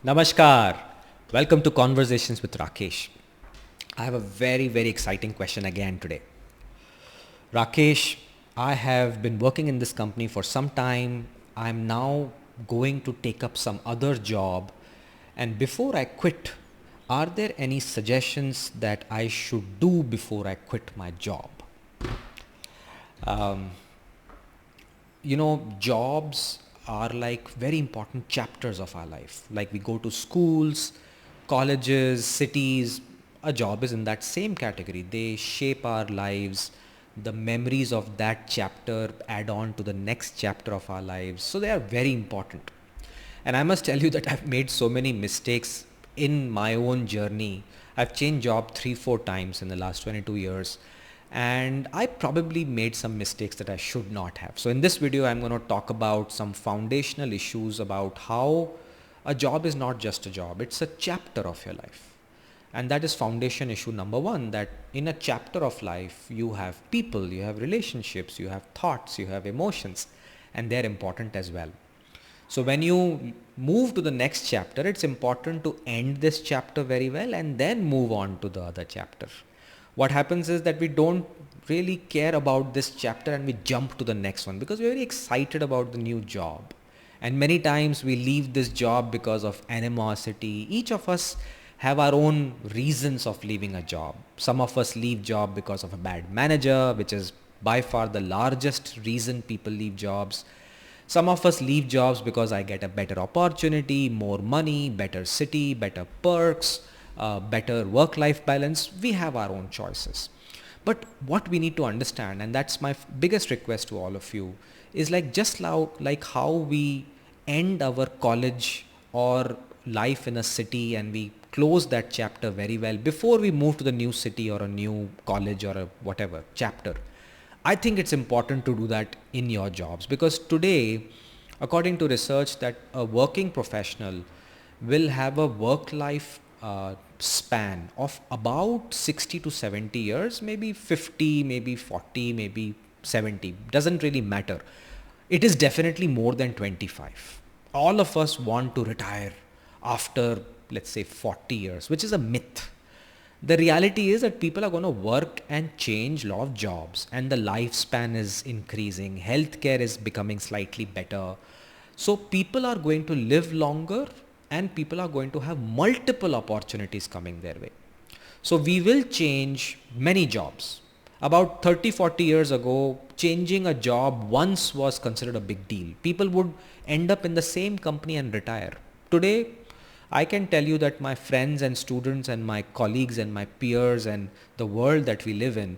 Namaskar. Welcome to Conversations with Rakesh. I have a very exciting question again today. Rakesh, I have been working in this company for some time. I'm now going to take up some other job. And before I quit, are there any suggestions that I should do before I quit my job? Jobs are like very important chapters of our life. Like we go to schools, colleges, cities. A job is in that same category. They shape our lives. The memories of that chapter add on to the next chapter of our lives. So they are very important. And I must tell you that I've made so many mistakes in my own journey. I've changed job 3-4 times in the last 22 years, and I probably made some mistakes that I should not have. So in this video, I'm going to talk about some foundational issues about how a job is not just a job, it's a chapter of your life. And that is foundation issue number one, that in a chapter of life, you have people, you have relationships, you have thoughts, you have emotions, and they're important as well. So when you move to the next chapter, it's important to end this chapter very well and then move on to the other chapter. What happens is that we don't really care about this chapter and we jump to the next one because we're very excited about the new job. And many times we leave this job because of animosity. Each of us have our own reasons of leaving a job. Some of us leave job because of a bad manager, which is by far the largest reason people leave jobs. Some of us leave jobs because I get a better opportunity, more money, better city, better perks, better work-life balance. We have our own choices. But what we need to understand, and that's my biggest request to all of you, is like just like how we end our college or life in a city and we close that chapter very well before we move to the new city or a new college or a whatever chapter. I think it's important to do that in your jobs because today, according to research, that a working professional will have a work-life span of about 60 to 70 years, maybe 50, maybe 40, maybe 70. Doesn't really matter. It is definitely more than 25. All of us want to retire after, let's say, 40 years, which is a myth. The reality is that people are going to work and change a lot of jobs and the lifespan is increasing. Healthcare is becoming slightly better. So people are going to live longer and people are going to have multiple opportunities coming their way. So we will change many jobs. About 30, 40 years ago, changing a job once was considered a big deal. People would end up in the same company and retire. Today, I can tell you that my friends and students and my colleagues and my peers and the world that we live in,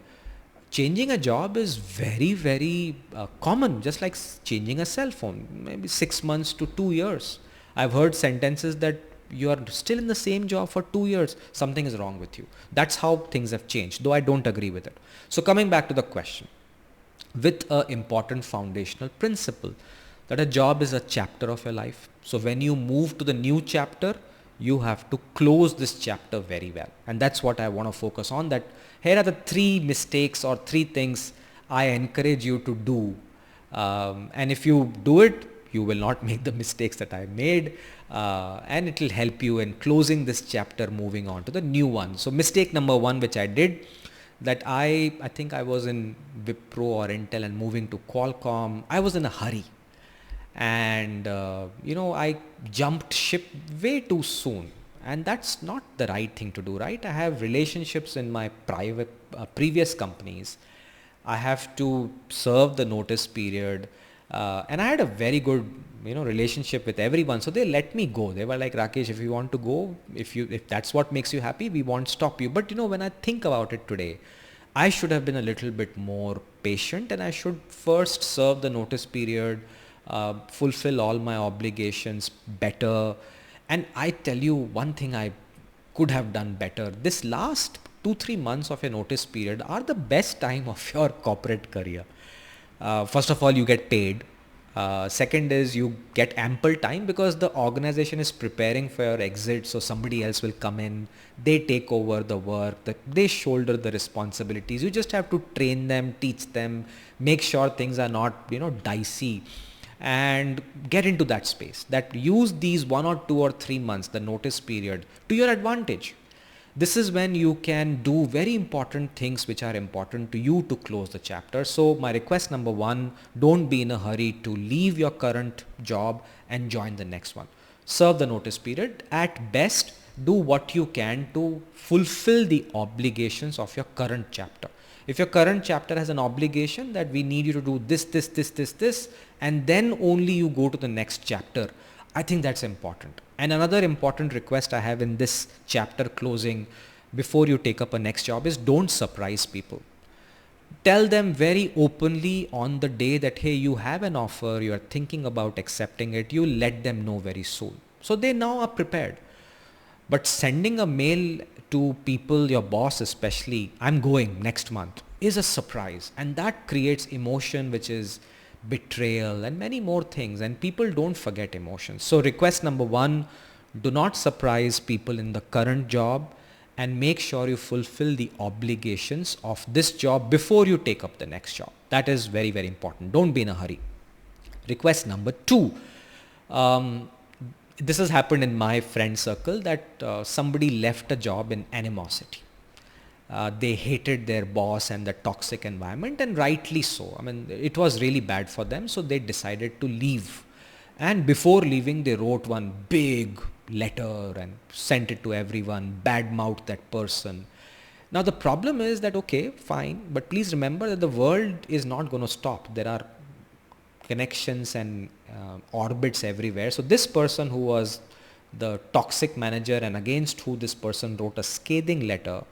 changing a job is very common, just like changing a cell phone, maybe 6 months to 2 years. I've heard sentences that you are still in the same job for 2 years, something is wrong with you. That's how things have changed, though I don't agree with it. So coming back to the question, with an important foundational principle that a job is a chapter of your life. So when you move to the new chapter, you have to close this chapter very well. And that's what I want to focus on, that here are the 3 mistakes or 3 things I encourage you to do. And if you do it, you will not make the mistakes that I made, and it will help you in closing this chapter, moving on to the new one. So mistake number 1, which I did, that I think I was in Wipro or Intel and moving to Qualcomm. I was in a hurry. And I jumped ship way too soon, and that's not the right thing to do, right? I have relationships in my private previous companies. I have to serve the notice period, and I had a very good relationship with everyone, so they let me go. They were like, Rakesh, if you want to go, if that's what makes you happy, we won't stop you. But when I think about it today, I should have been a little bit more patient, and I should first serve the notice period, fulfill all my obligations better. And I tell you one thing I could have done better. This last 2-3 months of your notice period are the best time of your corporate career. First of all, you get paid. Second is you get ample time because the organization is preparing for your exit. So somebody else will come in, they take over the work, they shoulder the responsibilities. You just have to train them, teach them, make sure things are not, dicey. and get into that space. That use these 1 or 2 or 3 months, the notice period, to your advantage. This is when you can do very important things which are important to you to close the chapter. So my request number one, don't be in a hurry to leave your current job and join the next one. Serve the notice period. At best, do what you can to fulfill the obligations of your current chapter. If your current chapter has an obligation that we need you to do this, and then only you go to the next chapter, I think that's important. And another important request I have in this chapter closing before you take up a next job is don't surprise people. Tell them very openly on the day that, hey, you have an offer, you are thinking about accepting it, you let them know very soon. So they now are prepared. But sending a mail to people, your boss especially, I'm going next month, is a surprise. And that creates emotion, which is betrayal and many more things. And people don't forget emotions. So request number one, do not surprise people in the current job and make sure you fulfill the obligations of this job before you take up the next job. That is very, very important. Don't be in a hurry. Request number two, this has happened in my friend circle that somebody left a job in animosity. They hated their boss and the toxic environment, and rightly so. I mean, it was really bad for them, so they decided to leave. And before leaving, they wrote one big letter and sent it to everyone, bad-mouthed that person. Now the problem is that, okay, fine, but please remember that the world is not going to stop. There are connections and orbits everywhere. So this person who was the toxic manager and against who this person wrote a scathing letter,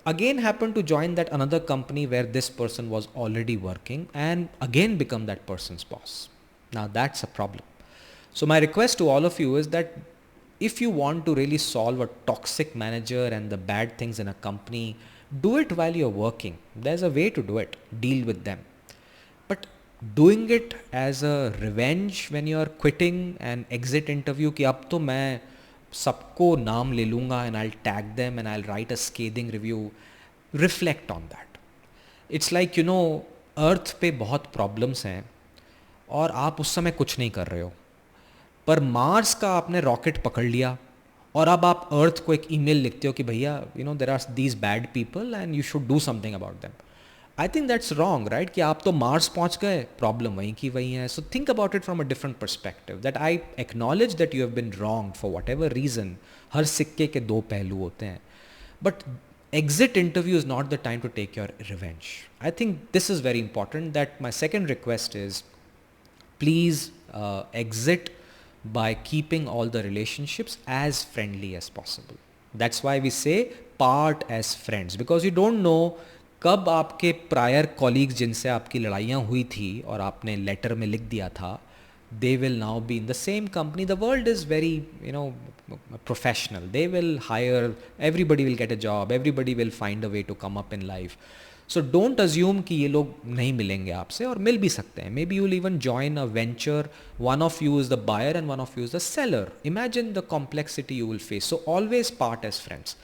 again happened to join that another company where this person was already working and again become that person's boss. Now that's a problem. So my request to all of you is that if you want to really solve a toxic manager and the bad things in a company, do it while you're working. There's a way to do it. Deal with them. But doing it as a revenge when you're quitting an exit interview कि अब तो मैं सबको नाम ले लूँगा and I'll tag them and I'll write a scathing review. Reflect on that. It's like, you know, अर्थ पे बहुत प्रॉब्लम्स हैं और आप उस समय कुछ नहीं कर रहे हो, पर मार्स का आपने रॉकेट पकड़ लिया और अब आप अर्थ को एक ईमेल लिखते हो कि भैया, you know, there are these bad people and you should do something about them. I think that's wrong, right? कि आप तो मार्स पहुंच गए, प्रॉब्लम वहीं की वहीं है. So think about it from a different perspective. That I acknowledge that you have been wrong for whatever reason. हर सिक्के के दो पहलू होते हैं, but exit interview is not the time to take your revenge. I think this is very important. That my second request is, please exit by keeping all the relationships as friendly as possible. That's why we say part as friends, because you don't know कब आपके prior colleagues जिनसे आपकी लड़ाइयाँ हुई थी और आपने letter में लिख दिया था, they will now be in the same company. The world is very, you know, professional. They will hire, everybody will get a job, everybody will find a way to come up in life. So don't assume कि ये लोग नहीं मिलेंगे आपसे, और मिल भी सकते हैं. Maybe you will even join a venture. One of you is the buyer and one of you is the seller. Imagine the complexity you will face. So always part as friends.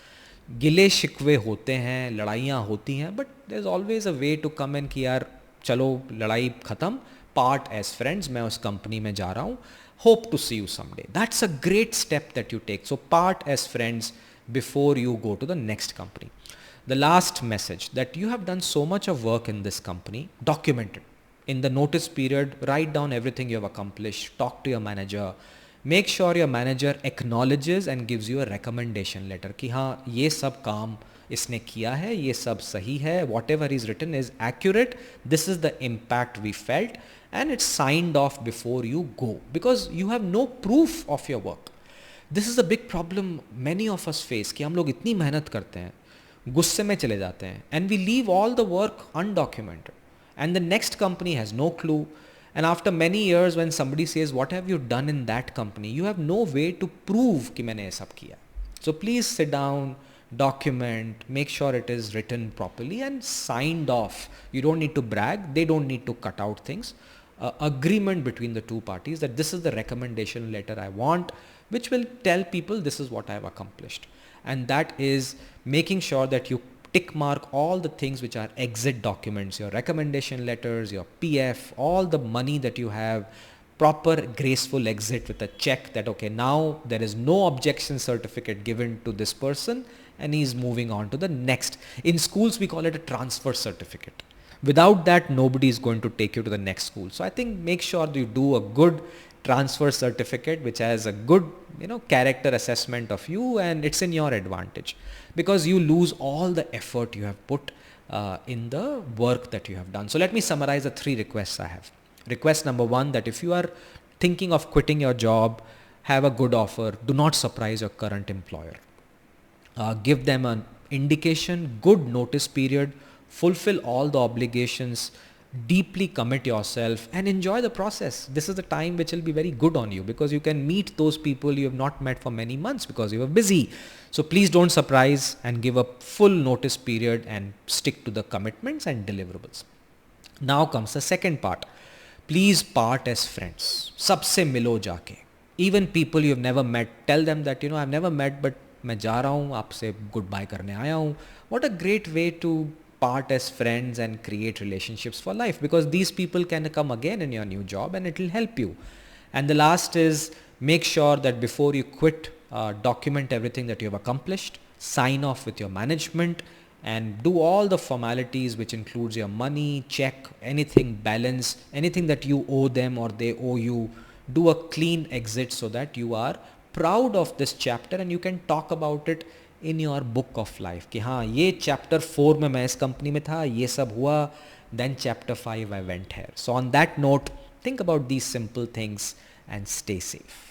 गिले शिकवे होते हैं, लड़ाइयाँ होती हैं, but there's always a way to come in कि यार चलो लड़ाई ख़त्म, part as friends, मैं उस कंपनी में जा रहा हूँ, hope to see you someday. That's a great step that you take. So part as friends before you go to the next company. The last message, that you have done so much of work in this company, document it. In the notice period, write down everything you have accomplished, talk to your manager, make sure your manager acknowledges and gives you a recommendation letter कि हाँ ये सब काम इसने किया है, ये सब सही है, whatever is written is accurate, this is the impact we felt, and it's signed off before you go, because you have no proof of your work. This is a big problem many of us face कि हम लोग इतनी मेहनत करते हैं, गुस्से में चले जाते हैं, and we leave all the work undocumented, and the next company has no clue. And after many years when somebody says what have you done in that company, you have no way to prove कि मैंने ये सब किया. So please sit down, document, make sure it is written properly and signed off. You don't need to brag, they don't need to cut out things. Agreement between the two parties that this is the recommendation letter I want, which will tell people this is what I have accomplished. And that is making sure that you tick mark all the things which are exit documents, your recommendation letters, your PF, all the money that you have, proper graceful exit with a check that, okay, now there is no objection certificate given to this person and he's moving on to the next. In schools, we call it a transfer certificate. Without that, nobody is going to take you to the next school. So I think make sure that you do a good transfer certificate which has a good, character assessment of you, and it's in your advantage because you lose all the effort you have put in the work that you have done. So let me summarize the 3 requests I have. Request number 1, that if you are thinking of quitting your job, have a good offer, do not surprise your current employer. Give them an indication, good notice period, fulfill all the obligations, deeply commit yourself and enjoy the process. This is the time which will be very good on you because you can meet those people you have not met for many months because you were busy. So please don't surprise and give a full notice period and stick to the commitments and deliverables. Now comes the second part. Please part as friends. Sabse milo jaake. Even people you have never met, tell them that, I've never met but मैं जा रहा हूँ, आपसे goodbye करने आया हूँ. What a great way to part as friends and create relationships for life, because these people can come again in your new job and it will help you. And the last is, make sure that before you quit, document everything that you have accomplished, sign off with your management and do all the formalities which includes your money, check, anything, balance, anything that you owe them or they owe you. Do a clean exit so that you are proud of this chapter and you can talk about it in your book of life कि हाँ, ये chapter 4 में मैं इस company में था, ये सब हुआ, then chapter 5 I went here. So on that note, think about these simple things and stay safe.